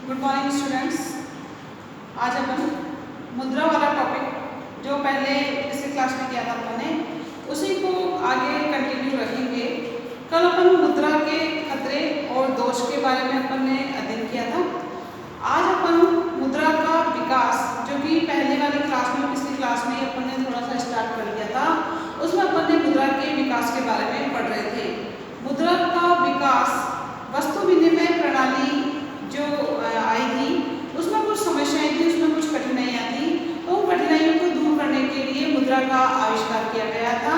Good morning students. आज अपन मुद्रा वाला टॉपिक जो पहले पिछली क्लास में किया था अपन ने उसी को आगे कंटिन्यू रखेंगे। कल अपन मुद्रा के खतरे और दोष के बारे में अपन ने अध्ययन किया था। आज अपन मुद्रा का विकास जो कि पहले वाली क्लास में पिछली क्लास में अपन ने थोड़ा सा स्टार्ट कर लिया था, उसमें अपन ने मुद्रा के विकास के बारे में पढ़ रहे थे। मुद्रा का विकास वस्तु विनिमय प्रणाली जो आई थी उसमें कुछ समस्याएं थी, उसमें कुछ कठिनाइयाँ थी। तो उन कठिनाइयों को दूर करने के लिए मुद्रा का आविष्कार किया गया था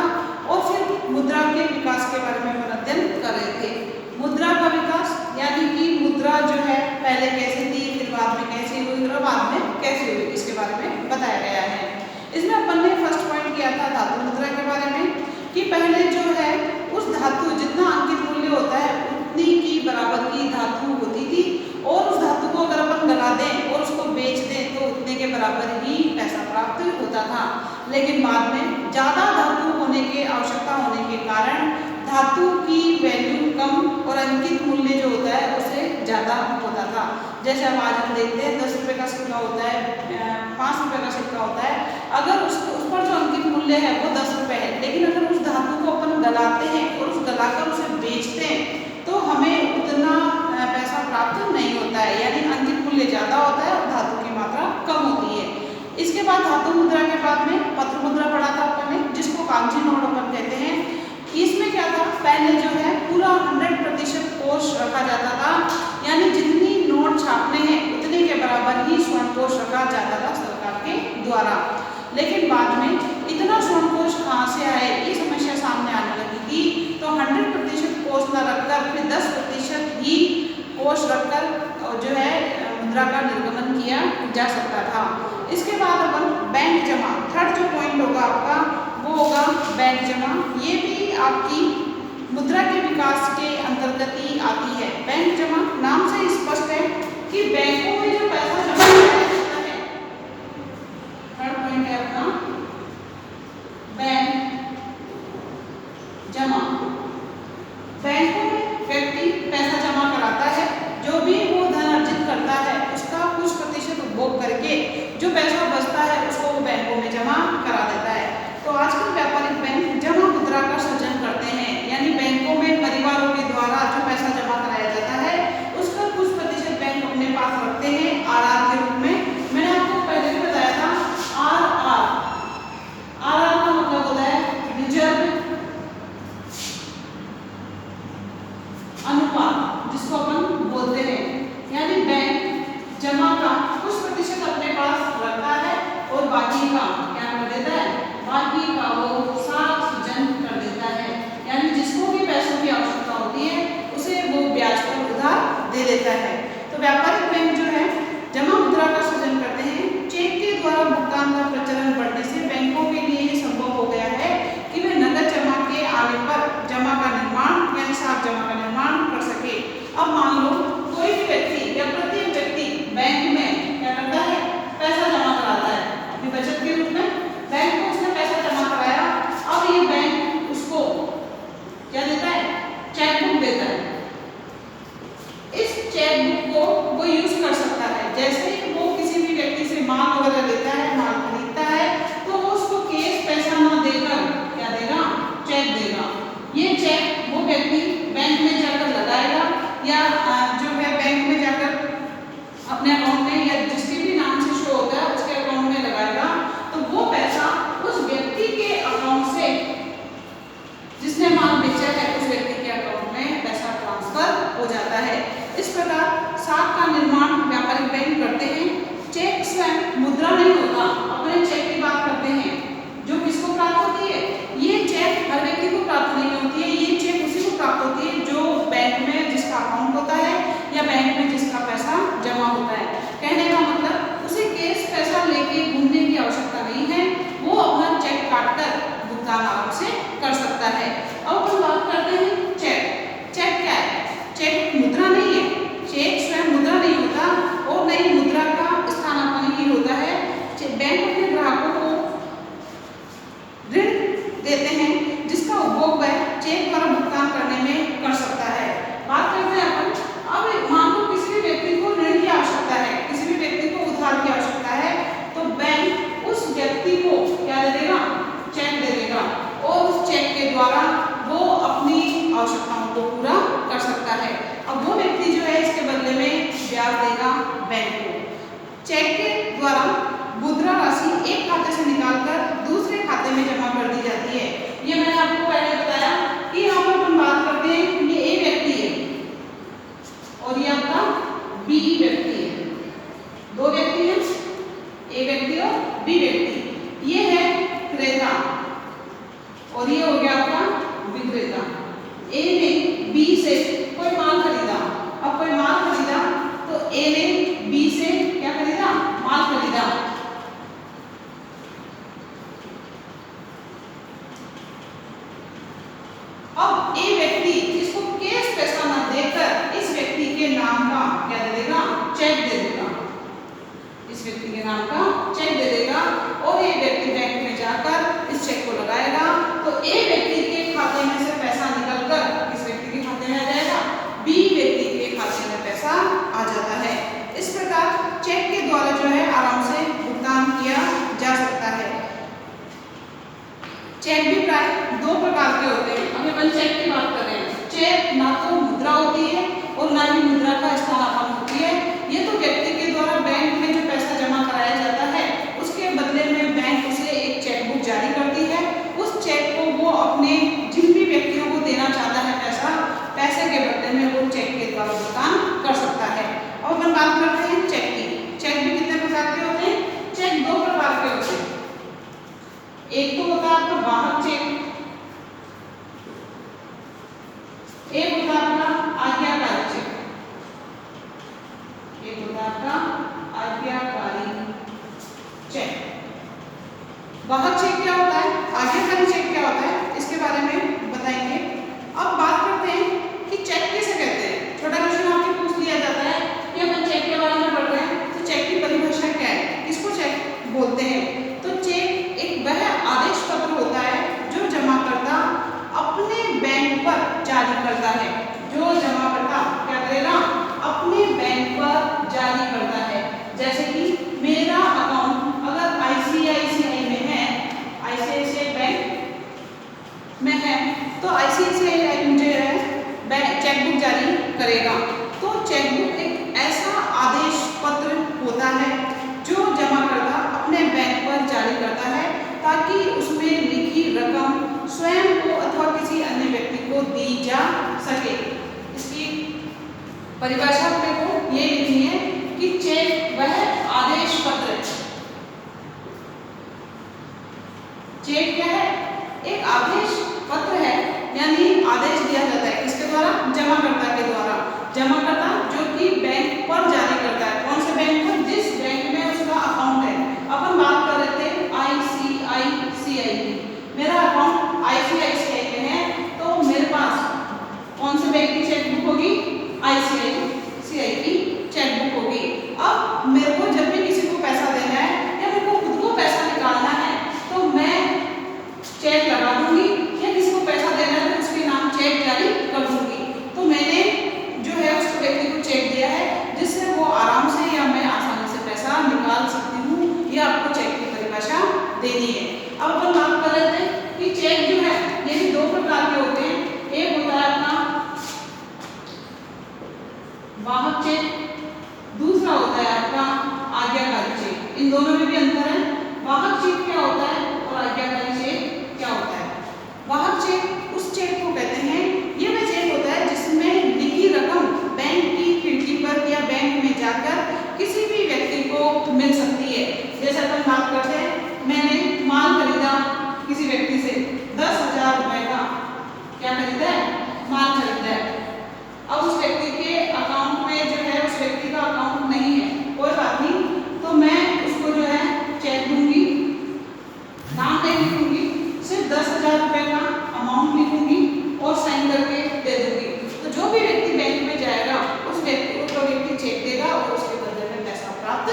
और फिर मुद्रा के विकास के बारे में हम अध्ययन कर रहे थे। मुद्रा का विकास यानी कि मुद्रा जो है पहले कैसी थी, फिर बाद में कैसी हुई और बाद में कैसी हुई, इसके बारे में बताया गया है। इसमें अपन ने फर्स्ट पॉइंट किया था धातु मुद्रा के बारे में कि पहले जो है उस धातु जितना अंकित मूल्य होता है उतनी की बराबर की धातु होती थी और उस धातु को अगर अपन गला दें और उसको बेच दें तो उतने के बराबर ही पैसा प्राप्त होता था। लेकिन बाद में ज़्यादा धातु होने के आवश्यकता होने के कारण धातु की वैल्यू कम और अंकित मूल्य जो होता है उससे ज़्यादा होता था। जैसे अब आज हम देखते हैं 10 रुपये का सिक्का होता है, 5 रुपये का सिक्का होता है। अगर उस पर जो अंकित मूल्य है वो 10 रुपये है, लेकिन अगर उस धातु को अपन गलाते हैं और उस गलाकर उसे बेचते हैं तो हमें उतना पैसा प्राप्त नहीं होता है, यानी अंकित मूल्य ज़्यादा होता है और धातु की मात्रा कम होती है। इसके बाद धातु मुद्रा के बाद में पत्र मुद्रा पढ़ा था अपन ने, जिसको कागजी नोट अपन कहते हैं। इसमें क्या था, पहले जो है पूरा 100% कोष रखा जाता था, यानी जितनी नोट छापने हैं उतने के बराबर ही स्वर्ण कोष रखा जाता था सरकार के द्वारा। लेकिन बाद में इतना स्वर्ण कोष कहाँ से आए, ये समस्या सामने आने लगी थी। तो 100% कोष न रखकर फिर 10% ही कोष रखकर जो है मुद्रा का निर्गमन किया जा सकता था। इसके बाद अपन बैंक जमा, थर्ड जो पॉइंट होगा आपका वो होगा बैंक जमा। ये भी आपकी मुद्रा के विकास के अंतर्गत ही आती है। बैंक जमा नाम से स्पष्ट है कि बैंकों में जो पैसा जमा किया जाता है, थर्ड पॉइंट है अपना बैंक जमा। बैंकों में व्यक्ति पैसा जमा कराता है, जो भी वो धन अर्जित करता है उसका कुछ प्रतिशत उपभोग करके जो पैसा बचता है उसको वो बैंकों में जमा करा देता है। तो आजकल व्यापारिक बैंक जमा मुद्रा का सृजन करते हैं, यानी बैंकों में परिवारों के द्वारा जो पैसा जमा कराया जाता है उसका कुछ प्रतिशत बैंक अपने पास रखते हैं आरआर के रूप में। मैंने आपको पहले भी बताया था आरआर का मतलब होता है रिजर्व द्वारा वो अपनी आवश्यकताओं को पूरा कर सकता है। अब वो व्यक्ति जो है इसके बदले में ब्याज देगा बैंक को। चेक के द्वारा मुद्रा राशि एक खाते से निकालकर दूसरे खाते में जमा कर दी जाती है। ये मैंने आपको पहले बताया कि यहाँ पर हम बात करते हैं, ये ए व्यक्ति है और ये आपका बी व्यक्ति है। दो व्यक्ति हैं, ए व्यक्ति और बी व्यक्ति। ये है क्रेता और ये हो गया आपका विक्रेता। ए ने बी से कोई माल खरीदा। अब कोई माल खरीदा तो ए ने बी से क्या खरीदा? माल खरीदा। अब ए व्यक्ति इसको कैश पैसा न देकर इस व्यक्ति के नाम का क्या दे देगा? चेक दे देगा। इस व्यक्ति के नाम का चेक दे देगा और ये व्यक्ति बैंक में जाकर इस चेक को लगाएगा तो ए व्यक्ति के खाते में से पैसा निकलकर इस व्यक्ति के खाते में आ जाएगा, बी व्यक्ति के खाते में पैसा आ जाता है। इस प्रकार चेक के द्वारा जो है आराम से भुगतान किया जा सकता है। चेक भी प्राय दो प्रकार के होते हैं। हम अपन चेक की बात कर रहे हैं। चेक ना तो मुद्रा होती है और ना ही मुद्रा का स्थानापन्न होती है। ये तो व्यक्ति के द्वारा बैंक में जो पैसा जमा कराया जाता है उसके बदले में बैंक उसे एक चेक बुक जारी करती है। उस चेक को वो अपने जिन भी व्यक्तियों को देना चाहता है पैसे के बदले में वो चेक के द्वारा भुगतान कर सकता है। अब अपन बात करते हैं चेक की। चेक भी कितने प्रकार के होते हैं? चेक दो प्रकार के होते हैं। एक तो होता है आपका वाहक चेक, एक होता है आपका आज्ञाकारी चेक। एक होता है आपका आज्ञाकारी चेक। वाहक चेक क्या होता है, आज्ञाकारी चेक क्या होता है, इसके बारे में बताएंगे। अब बात करते हैं कि चेक किसे कहते हैं। छोटा क्वेश्चन आपसे पूछ लिया जाता है कि अपन चेक के बारे में पढ़ रहे हैं तो चेक की परिभाषा क्या है, किसको चेक बोलते हैं। तो चेक एक वह आदेश पत्र होता है जो जमाकर्ता अपने बैंक पर जारी करता है। जो जमाकर्ता क्या करेगा? अपने बैंक पर जारी करता है। जैसे कि मेरा अकाउंट अगर आईसीआईसीआई में है, आईसीआईसीआई बैंक में है, तो आईसीआईसीआई बैंक मुझे बैंक चेकबुक जारी करेगा। तो चेकबुक एक ऐसा आदेश पत्र होता है जो जमाकर्ता अपने बैंक पर जारी करता है ताकि उसमें लिखी रकम स्वयं को अथवा किसी अन्य व्यक्ति को दी जा सके। इसकी परिभाषा अपने को ये लिखनी है कि चेक वह आदेश पत्र। चेक क्या है? एक आदेश पत्र है, यानी आदेश दिया जाता है किसके द्वारा? जमाकर्ता के द्वारा। जमाकर्ता जो कि बैंक पर जारी करता है। कौन से बैंक पर? जिस बैंक में उसका अकाउंट है। अपन बात कर रहे थे आईसीआईसीआई की। मेरा अकाउंट आईसीआईसीआई में है तो मेरे पास कौन से बैंक की चेकबुक होगी? आईसीआईसीआई की चेकबुक होगी। अब मेरे को जब भी किसी को पैसा देना है या मेरे को खुद को पैसा निकालना है तो मैं चेक लगा दूंगी, या किसी को पैसा देना है तो उसके नाम चेक जारी कर दूंगी। तो मैंने जो है उस व्यक्ति को चेक दिया है जिससे वो आराम से या मैं आसानी से पैसा निकाल सकती हूँ। ये आपको चेक की परिभाषा देनी है। अब अपन बात कर रहे थे कि चेक जो है ये भी दो प्रकार के होते हैं। एक होता है अपना वाहक चेक, दूसरा होता है आपका आज्ञाकारी चेक। इन दोनों में भी अंतर है। वाहक चेक क्या होता है और आज्ञाकारी चेक क्या होता है? वाहक चेक उस चेक को कहते हैं, ये वह चेक होता है जिसमें लिखी रकम बैंक की खिड़की पर या बैंक में जाकर किसी भी व्यक्ति को मिल सकती है। जैसे अपन बात करते हैं, मैंने माल खरीदा किसी व्यक्ति से 10,000 रुपए का, क्या खरीदा है? माल खरीदा है। अब उस व्यक्ति के अकाउंट में जो है उस व्यक्ति का अकाउंट नहीं है, कोई बात नहीं, तो मैं उसको जो है चेक दूंगी, नाम नहीं लिखूंगी, सिर्फ 10,000 रुपए का अमाउंट लिखूंगी और साइन करके दे दूंगी। तो जो भी व्यक्ति बैंक में जाएगा उस व्यक्ति को तो व्यक्ति चेक देगा और उसके बदले में पैसा प्राप्त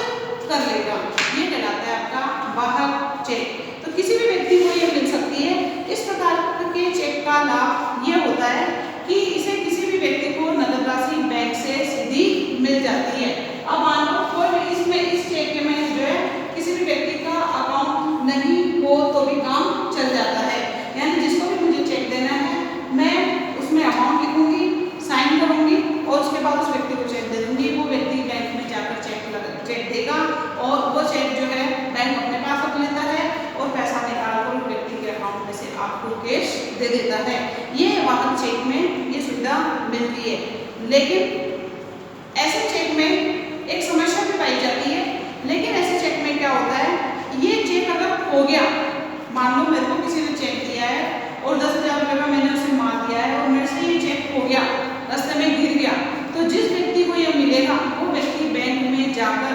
कर लेगा। ये कहलाता है आपका वाहक चेक। तो किसी भी व्यक्ति को ये मिल सकती है। इस प्रकार के चेक का लाभ ये होता है कि इसे किसी भी व्यक्ति को नगद राशि बैंक से सीधी मिल जाती है। अब मान लो कोई भी इसमें इस चेक में जो है किसी भी व्यक्ति का अकाउंट नहीं हो तो भी काम चल जाता है, यानी जिसको भी मुझे चेक देना देता है। ये वाहन चेक में ये सुविधा मिलती है। लेकिन ऐसे चेक में एक समस्या भी पाई जाती है। लेकिन ऐसे चेक में क्या होता है, ये चेक अगर खो गया, मान लो मेरे को किसी ने चेक दिया है और 10,000 रुपये का मैंने उसे मार दिया है और मेरे से ये चेक खो गया, रास्ते में गिर गया, तो जिस व्यक्ति को ये मिलेगा वो व्यक्ति बैंक में जाकर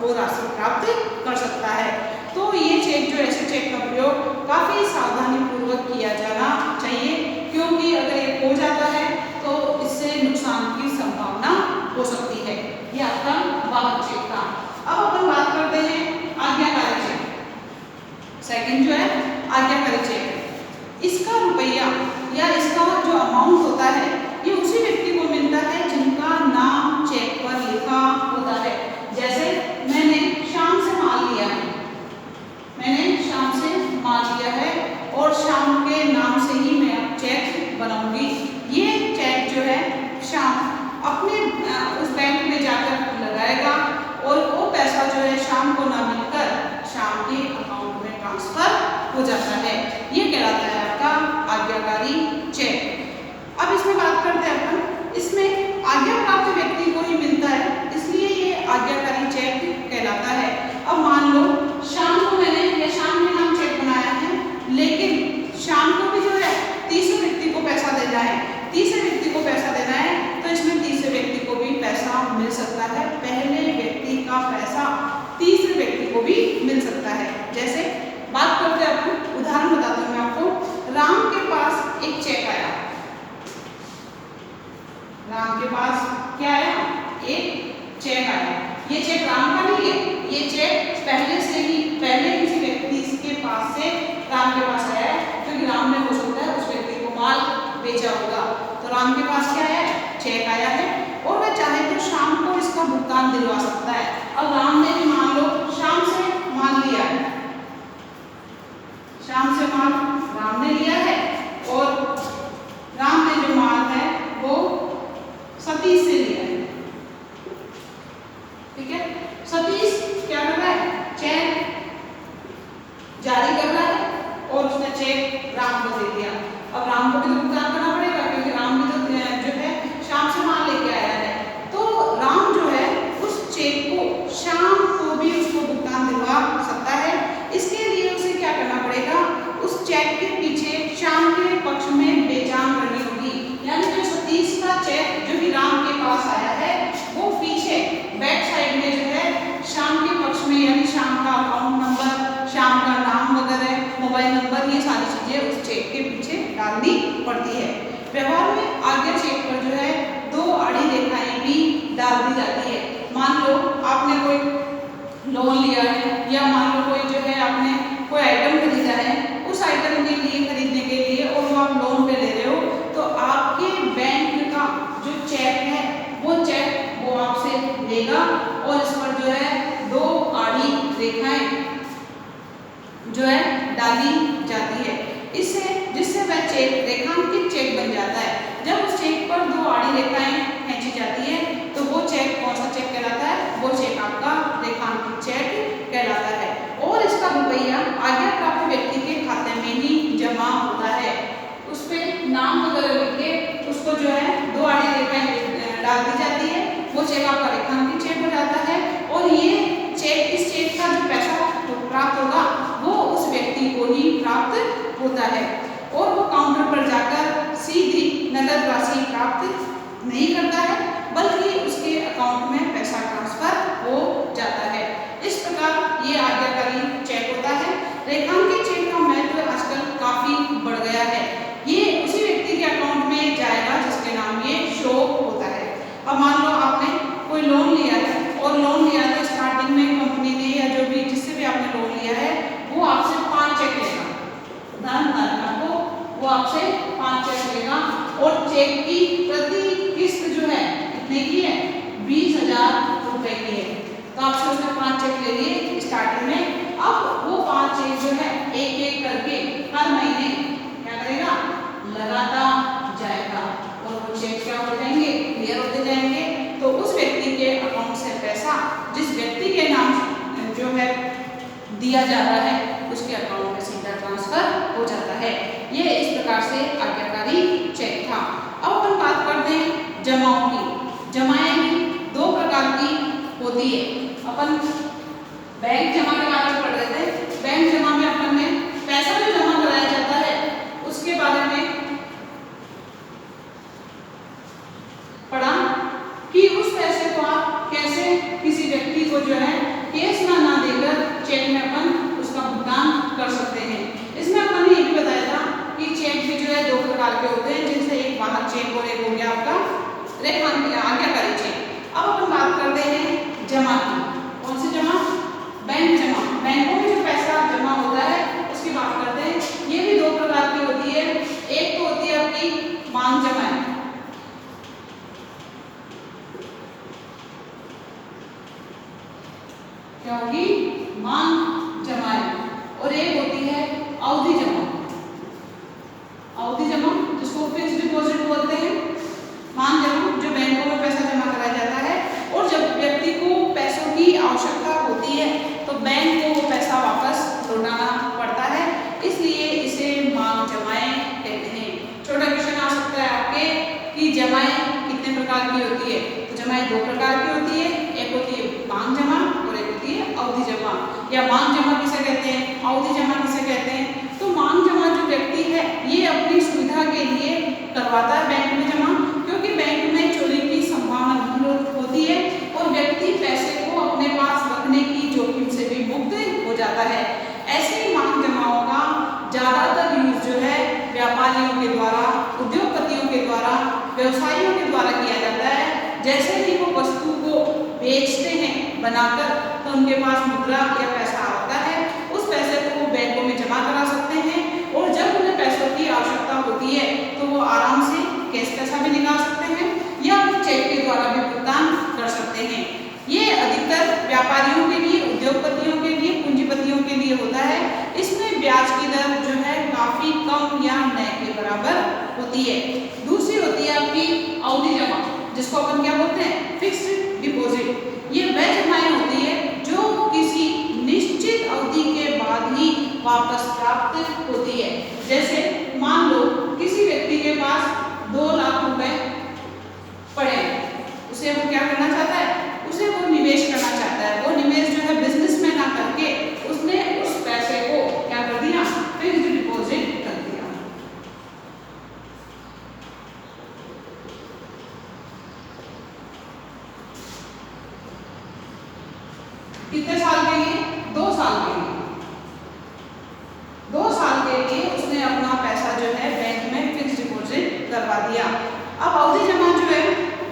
वो राशि प्राप्त कर सकता है। तो ये चेक जो ऐसे चेक का प्रयोग काफ़ी सावधानी पूर्वक किया जाना चाहिए, क्योंकि अगर ये खो जाता है तो इससे नुकसान की संभावना हो सकती है। ये आपका वाहन चेक था। अब अपन बात करते हैं आज्ञाकारी चेक। सेकंड जो है आज्ञाकारी चेक, इसका रुपया या इसका जो अमाउंट होता है ये उसी व्यक्ति को मिलता है जिनका नाम चेक पर लिखा होता है। जैसे मैंने शाम से माल लिया है, और शाम के नाम से ही मैं अब चेक बनाऊंगी। ये चेक जो है शाम अपने उस बैंक में जाकर लगाएगा और वो पैसा जो है शाम को ना मिलकर शाम के अकाउंट में ट्रांसफर हो जाता है। ये कहलाता है आपका आज्ञाकारी चेक। अब इसमें बात करते हैं अपन, इसमें आज्ञा प्राप्त व्यक्ति को ही मिलता है, इसलिए ये आज्ञाकारी चेक कहलाता है। अब मान लो शाम को मैंने या शाम के नाम चेक बनाया है, लेकिन शाम को भी जो है तीसरे व्यक्ति को पैसा देना है, तीसरे व्यक्ति को पैसा देना है, तो इसमें तीसरे व्यक्ति को भी पैसा मिल सकता है। पहले व्यक्ति का पैसा तीसरे व्यक्ति को भी मिल सकता है। जैसे बात करते हैं अपन, उदाहरण बताती हूँ मैं आपको। राम के पास एक चेक आया, राम के पास क्या आया, एक चेक आया। ये चेक राम का नहीं है, ये चेक पहले से ही पहले किसी व्यक्ति के पास से राम के पास आया है, क्योंकि राम ने हो सकता है उस व्यक्ति को माल बेचा होगा। तो राम के पास क्या है, चेक आया है, और वह चाहे तो शाम को इसका भुगतान दिलवा सकता है। अब राम ने भी मान लो शाम से माल लिया है, शाम से माल राम ने लिया है, और राम ने जो माल है वो सतीश से लिया है। ठीक है, सतीश क्या कर रहा है, चेक जारी कर रहा है और उसने चेक राम को दे दिया। अब राम को भी तो भुगतान करना पड़ेगा, क्योंकि राम भी तो जो है शाम से माल लेके आया है। तो राम जो है उस चेक को शाम को भी उसको भुगतान दिलवा सकता है। इसके लिए उसे क्या करना पड़ेगा, उस चेक के पीछे शाम के पक्ष में बेचान करनी होगी। यानी जो सतीश का चेक जो भी राम के पास आया है, वो पीछे बैक साइड में जो है शाम के पक्ष में, यानी शाम का अकाउंट नंबर, शाम का नाम वगैरह, मोबाइल नंबर, ये सारी चीजें उस चेक के पीछे डालनी पड़ती है। व्यवहार में आज्ञा चेक पर जो है 2 आड़ी रेखाएं भी डाल दी जाती है। मान लो आपने कोई लोन लिया है, या मान लो कोई जो है आपने कोई आइटम खरीदा है, उस आइटम के लिए खरीदने के लिए और वो आप लोन पे ले रहे हो, तो आपके बैंक का जो चेक है वो चेक वो आपसे लेगा, और इस पर जो है 2 आड़ी रेखाएं जो है डाली जाती है, जिससे वह चेक रेखांकित चेक बन जाता है। जब उस चेक पर 2 आड़ी रेखाएं खींची जाती है तो वो चेक कौन सा चेक कहलाता है, वो चेक आपका रेखांकित चेक कहलाता है। और इसका रुपया आज्ञा प्राप्त व्यक्ति के खाते में ही जमा होता है। उस पर नाम वगैरह लिख के उसको जो है 2 आड़ी रेखाएं डाल दी जाती है, वो चेक आपका रेखांकित चेक हो जाता है। और ये चेक, इस चेक का जो पैसा प्राप्त होगा वो उस व्यक्ति को ही प्राप्त होता है, और वो काउंटर पर जाकर सीधी नगद राशि प्राप्त नहीं करता है, बल्कि उसके अकाउंट में पैसा ट्रांसफर हो जाता है। इस प्रकार ये आज्ञाकारी चेक होता है। रेखांकित चेक का महत्व आजकल काफी बढ़ गया है। ये उसी व्यक्ति के अकाउंट में जाएगा जिसके नाम ये शो होता है। अब मान लो आपने कोई लोन लिया है, और लोन लिया तो स्टार्टिंग में कंपनी ने या जो भी जिससे भी आपने लोन लिया है वो आपसे 5 चेक लेगा, उदाहरण को वो आपसे 5 चेक लेगा, और चेक की प्रति किस्त जो है कितने की है, 20,000 रुपए की है। तो आपसे उसने 5 चेक ले लिए स्टार्टिंग में। अब वो 5 चेक जो है एक एक करके हर महीने क्या करेगा, लगाता जाएगा, और वो चेक क्या हो जाएंगे, क्लियर होते जाएंगे। तो उस व्यक्ति के अकाउंट से पैसा जिस व्यक्ति के नाम जो है दिया जा रहा है उसके अकाउंट में सीधा ट्रांसफर हो जाता है। ये इस प्रकार से आज्ञाकारी चेक था। अब अपन बात करते हैं जमाओं की। जमाएं भी दो प्रकार की होती है। अपन बैंक जमा के बारे में पढ़ रहे थे। बैंक जमा में अपन ने पैसा जो जमा कराया जाता है उसके बारे में पढ़ा कि उस पैसे को आप कैसे किसी व्यक्ति को जो है कैश ना देकर चेक में अपन उसका भुगतान कर सकते हैं। इसमें अपन ने ये भी बताया था कि चेक भी जो है दो प्रकार के होते हैं, जिनसे एक वाहक चेक और एक हो गया आपका रेखांकित आज्ञाकारी चेक। अब अपन बात करते हैं जमा की। कौन सी जमा? बैंक जमा। बैंकों में जो पैसा जमा होता है उसकी बात करते हैं। ये भी दो प्रकार की होती है। एक तो होती है आपकी मांग जमा, क्या होगी? मांग जमा। और एक होती है अवधि जमा। अवधि जमा जिसको फिक्स्ड डिपॉजिट बोलते हैं। मांग जमा जो बैंकों में पैसा जमा कराया जाता है और जब व्यक्ति को पैसों की आवश्यकता होती है तो बैंक को वो पैसा वापस लौटाना पड़ता है, इसलिए इसे मांग जमाएं कहते हैं। छोटा क्वेश्चन आ सकता है आपके कि जमाएं कितने प्रकार की होती है? तो जमाएं दो प्रकार की होती है। एक होती है मांग जमा और एक होती है अवधि जमा। या मांग जमा किसे कहते हैं, अवधि जमा किसे कहते हैं? तो मांग जमा जो व्यक्ति है ये अपनी सुविधा के लिए करवाता है बैंक में जमा, क्योंकि बैंक में चोरी की संभावना नहीं होती है और व्यक्ति पैसे को अपने पास रखने की जोखिम से भी मुक्त हो जाता है। ऐसी मांग जमाओं का ज्यादातर यूज जो है व्यापारियों के द्वारा, उद्योगपतियों के द्वारा, व्यवसायियों के द्वारा किया जाता है। जैसे ही वो वस्तु को बेचते हैं बनाकर तो उनके पास मुद्रा या पैसा आता है, उस पैसे को वो बैंकों में जमा करा सकते हैं और जब उन्हें पैसों की आवश्यकता होती है तो वो आराम से कैश पैसा भी निकाल सकते हैं या चेक के द्वारा भी भुगतान कर सकते हैं। ये अधिकतर व्यापारियों के लिए, उद्योगपतियों के लिए, पूंजीपतियों के लिए होता है। इसमें ब्याज की दर जो है काफी कम या न के बराबर होती है। दूसरी होती है आपकी अवधि जमा, जिसको अपन क्या बोलते हैं? Fixed deposit. ये वह जमाएं होती है जो किसी निश्चित अवधि के बाद ही वापस प्राप्त होती है। जैसे मान लो किसी व्यक्ति के पास 2 लाख रुपए पड़े, उसे वो क्या करना चाहता है? उसे वो निवेश करना चाहता है। वो निवेश जो है बिजनेस में ना करके उसने उस पैसे को क्या कर दिया? फिक्स्ड डिपॉजिट कर दिया। कितने साल के लिए? 2 साल के लिए। 2 साल के लिए उसने अपना पैसा जो है बैंक में फिक्स्ड डिपॉजिट करवा दिया। अब अवधि जमा जो है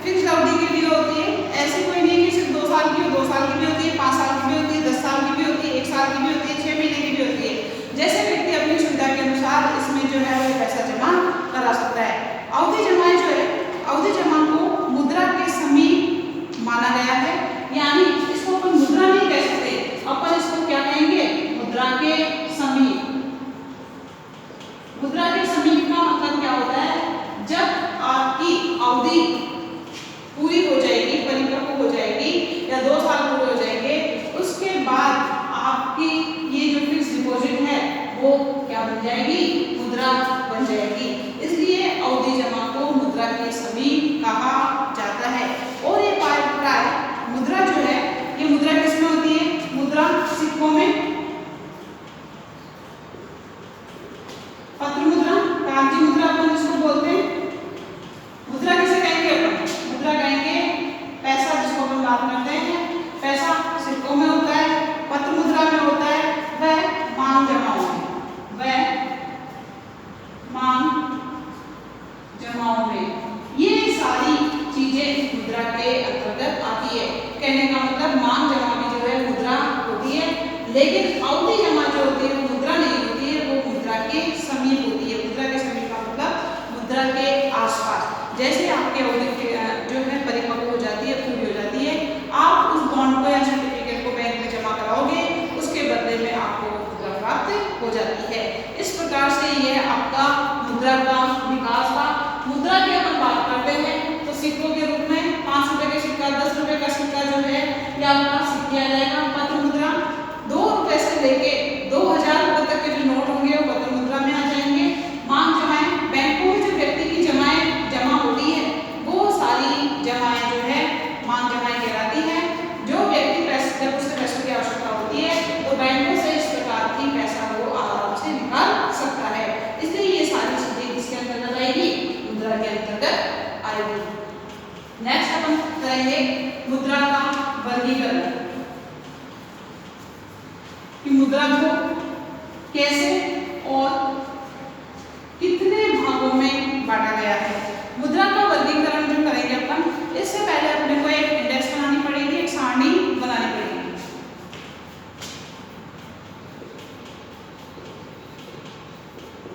फिक्स्ड अवधि के लिए होती है। ऐसी कोई नहीं कि सिर्फ 2 साल की हो, 2 साल की भी होती है, 5 साल की भी होती है, 10 साल की भी होती है, 1 साल की भी होती है, 6 महीने की भी होती है। जैसे व्यक्ति अपनी सुविधा के अनुसार इसमें जो है वो पैसा जमा करा सकता है। अवधि जमा जो है, अवधि जमा को मुद्रा के समीप माना गया है, यानी इसको अपन मुद्रा नहीं कह सकते, अपन इसको क्या कहेंगे? मुद्रा के समीप। मुद्रा के समीप का मतलब क्या होता है? जब आपकी अवधि पूरी हो जाएगी, परिपक्व हो जाएगी या 2 साल पूरे हो जाएंगे, उसके बाद आपकी ये जो फिक्स्ड डिपॉजिट है वो क्या बन जाएगी? मुद्रा बन जाएगी। इसलिए अवधि जमा को मुद्रा के समीप कहा जाता है। और ये प्राय मुद्रा जो है ये मुद्रा किसमें होती है? मुद्रा सिक्कों में, पत्र मुद्रा, कागजी मुद्रा अपन इसको बोलते हैं। मुद्रा किसे कहेंगे अपन? मुद्रा कहेंगे पैसा जिसको अपन बात करते हैं। पैसा सिक्कों में होता है, पत्र मुद्रा में होता है, वह मांग जमाओं में, वह मांग जमाओं में। ये सारी चीजें मुद्रा के अंतर्गत आती है। कहने का मतलब मांग जमा भी जो है मुद्रा होती है, लेकिन अवधि जमा जो होती है वो मुद्रा नहीं होती है, वो मुद्रा के समीप होती है। मुद्रा के समीप का मतलब मुद्रा के आसपास। जैसे आपकी अवधि जो है परिपक्व हो जाती है, पूरी हो जाती है, आप उस बॉन्ड को या सर्टिफिकेट को बैंक में जमा कराओगे, उसके बदले में आपको मुद्रा प्राप्त हो जाती है। इस प्रकार से यह आपका मुद्रा का विकास था। मुद्रा की अपन बात करते हैं तो सिक्कों के रूप में 5 रुपए का सिक्का, 10 रुपए का सिक्का जो है यह आपका किया जाएगा पत्र मुद्रा। 2 रुपए से लेके 2000 रुपए तक के जो नोट होंगे वो पत्र मुद्रा में आ जाएंगे। कर आएगी। नेक्स्ट अपन करेंगे मुद्रा का वर्गीकरण कि मुद्रा को कैसे और कितने भागों में बांटा गया है। मुद्रा का वर्गीकरण जो करेंगे अपन, इससे पहले अपने को एक इंडेक्स बनानी पड़ेगी, एक सारणी बनानी पड़ेगी।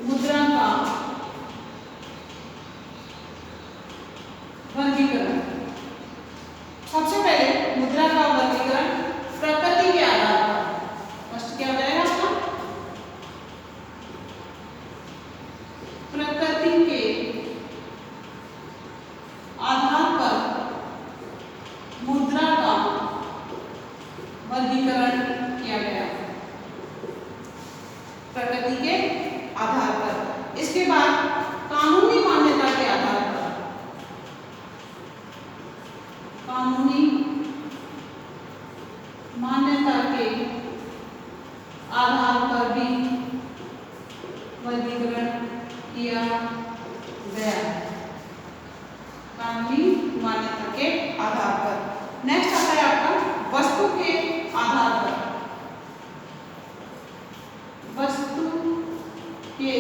मुद्रा का वर्गीकरण, सबसे पहले मुद्रा का वर्गीकरण प्रकृति के आधार पर। फर्स्ट क्या हो जाएगा आपका, प्रकृति के आधार पर मुद्रा का वर्गीकरण किया गया, प्रकृति के आधार पर। इसके बाद कानूनी मान्यता के आधार पर, कानूनी मान्यता के आधार पर भी वर्गीकरण किया गया, कानूनी मान्यता के आधार पर। नेक्स्ट आता है आपका वस्तु के आधार पर, वस्तु के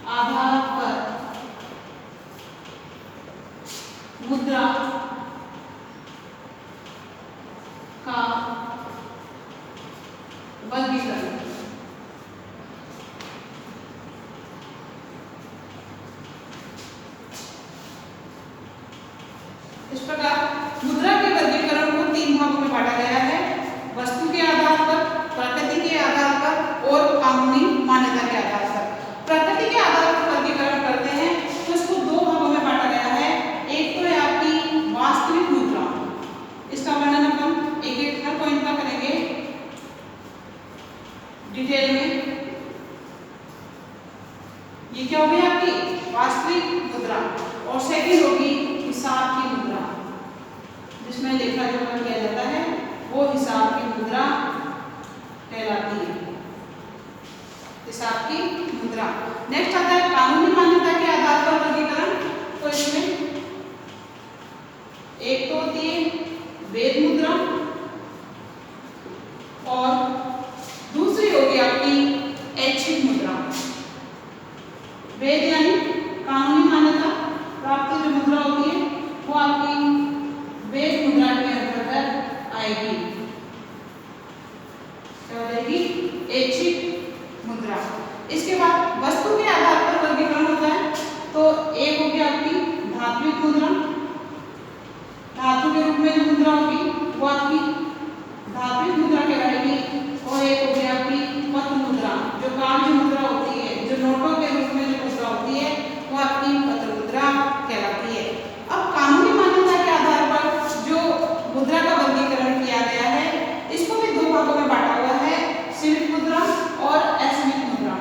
आधार पर मुद्रा का वर्गीकरण। इस प्रकार मुद्रा के वर्गीकरण को 3 भागों में बांटा गया है, वस्तु के आधार पर, प्रकृति के आधार पर और कानूनी मान्यता के आधार पर। प्रकृति के आधार पर वर्गीकरण करते हैं तो इसको 2 भागों में बांटा गया है। एक तो है आपकी वास्तविक मुद्रा, इसका वर्णन अपन एक एक हर पॉइंट का करेंगे डिटेल में। ये क्या होगी आपकी वास्तविक मुद्रा, और सेकंड होगी हिसाब की मुद्रा, जिसमें लेखा जोखा किया जाता है, वो हिसाब की मुद्रा कहलाती है, हिसाब की मुद्रा। नेक्स्ट आता है कानूनी मान्यता के आधार पर वर्गीकरण। तो इसमें एक तो होती है वेद मुद्रा और दूसरी होगी आपकी ऐच्छिक मुद्रा। वेद यानी कानूनी मान्यता प्राप्त जो मुद्रा होती है वो आपकी वेद मुद्रा के अंतर्गत आएगी, क्या हो जाएगी, ऐच्छिक मुद्रा। इसके बाद वस्तु के आधार पर वर्गीकरण होता है। तो एक होगी आपकी धात्विक मुद्रा, धातु के रूप में जो मुद्रा होगी वो आपकी धात्विक मुद्रा कहलाएगी, और एक होगी आपकी पत्र मुद्रा, जो काव्य मुद्रा होती है, जो नोटों के रूप में जो मुद्रा होती है वो आपकी पत्र मुद्रा कहलाती है। अब कानूनी मान्यता के आधार पर जो मुद्रा का वर्गीकरण किया गया है, इसको भी 2 भागों में बांटा हुआ है, सीमित मुद्रा और असीमित मुद्रा।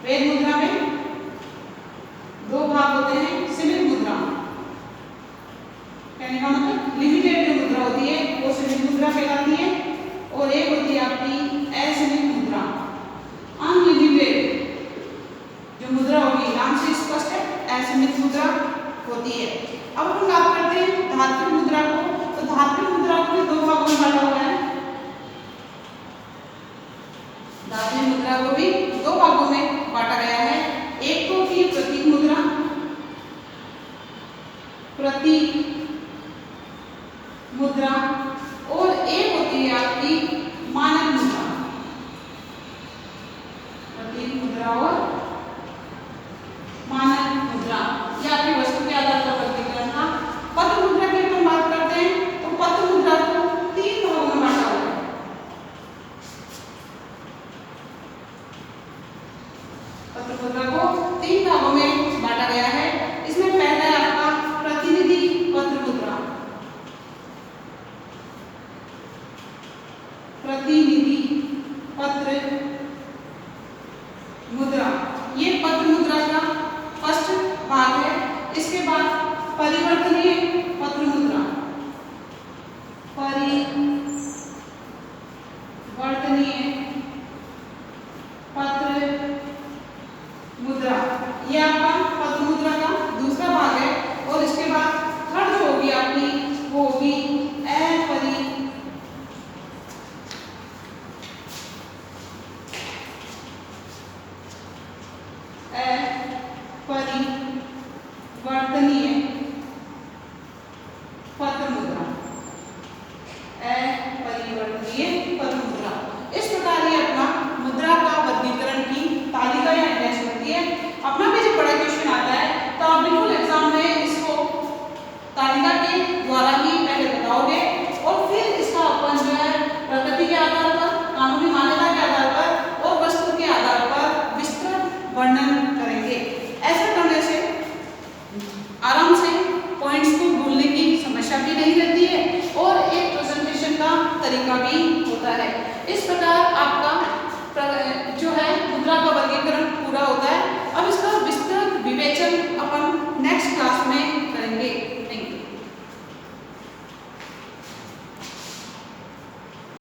वेद मुद्रा में 2 भाग होते हैं, सीमित मुद्रा कहने का मतलब लिमिटेड जो मुद्रा होती है वो सीमित मुद्रा कहलाती है, और एक होती है आपकी असीमित मुद्रा, अनलिमिटेड जो मुद्रा होगी, नाम से स्पष्ट है, असीमित मुद्रा होती है। अब हम बात करते हैं धात्विक मुद्रा को। तो धात्विक मुद्रा को भी 2 भागों में बांटा हुआ है, धात्विक मुद्रा को भी 2 भागों में बांटा गया है। एक तो होती है प्रतीक मुद्रा, प्रतीक मुद्रा, और एक होती है आपकी मानक मुद्रा, प्रतीक मुद्रा और मानक मुद्रा। ये आपकी वस्तु के आधार पर वर्गीकरण था। पत्र मुद्रा की हम बात करते हैं तो पत्र मुद्रा को 3 भागों में बांटा हुआ है। पत्र मुद्रा को 3 भागों में बांटा गया है। इसमें पहला है आपका प्रतिनिधि पत्र मुद्रा, प्रतिनिधि पत्र मुद्रा, ये पत्र मुद्रा का फर्स्ट भाग है। इसके बाद परिवर्तनीय पत्र मुद्रा, परिवर्तनीय पत्र मुद्रा, ये आपका पद्म मुद्रा का दूसरा भाग है। और इसके बाद थर्ड जो होगी आपकी वो होगी अपरिमेय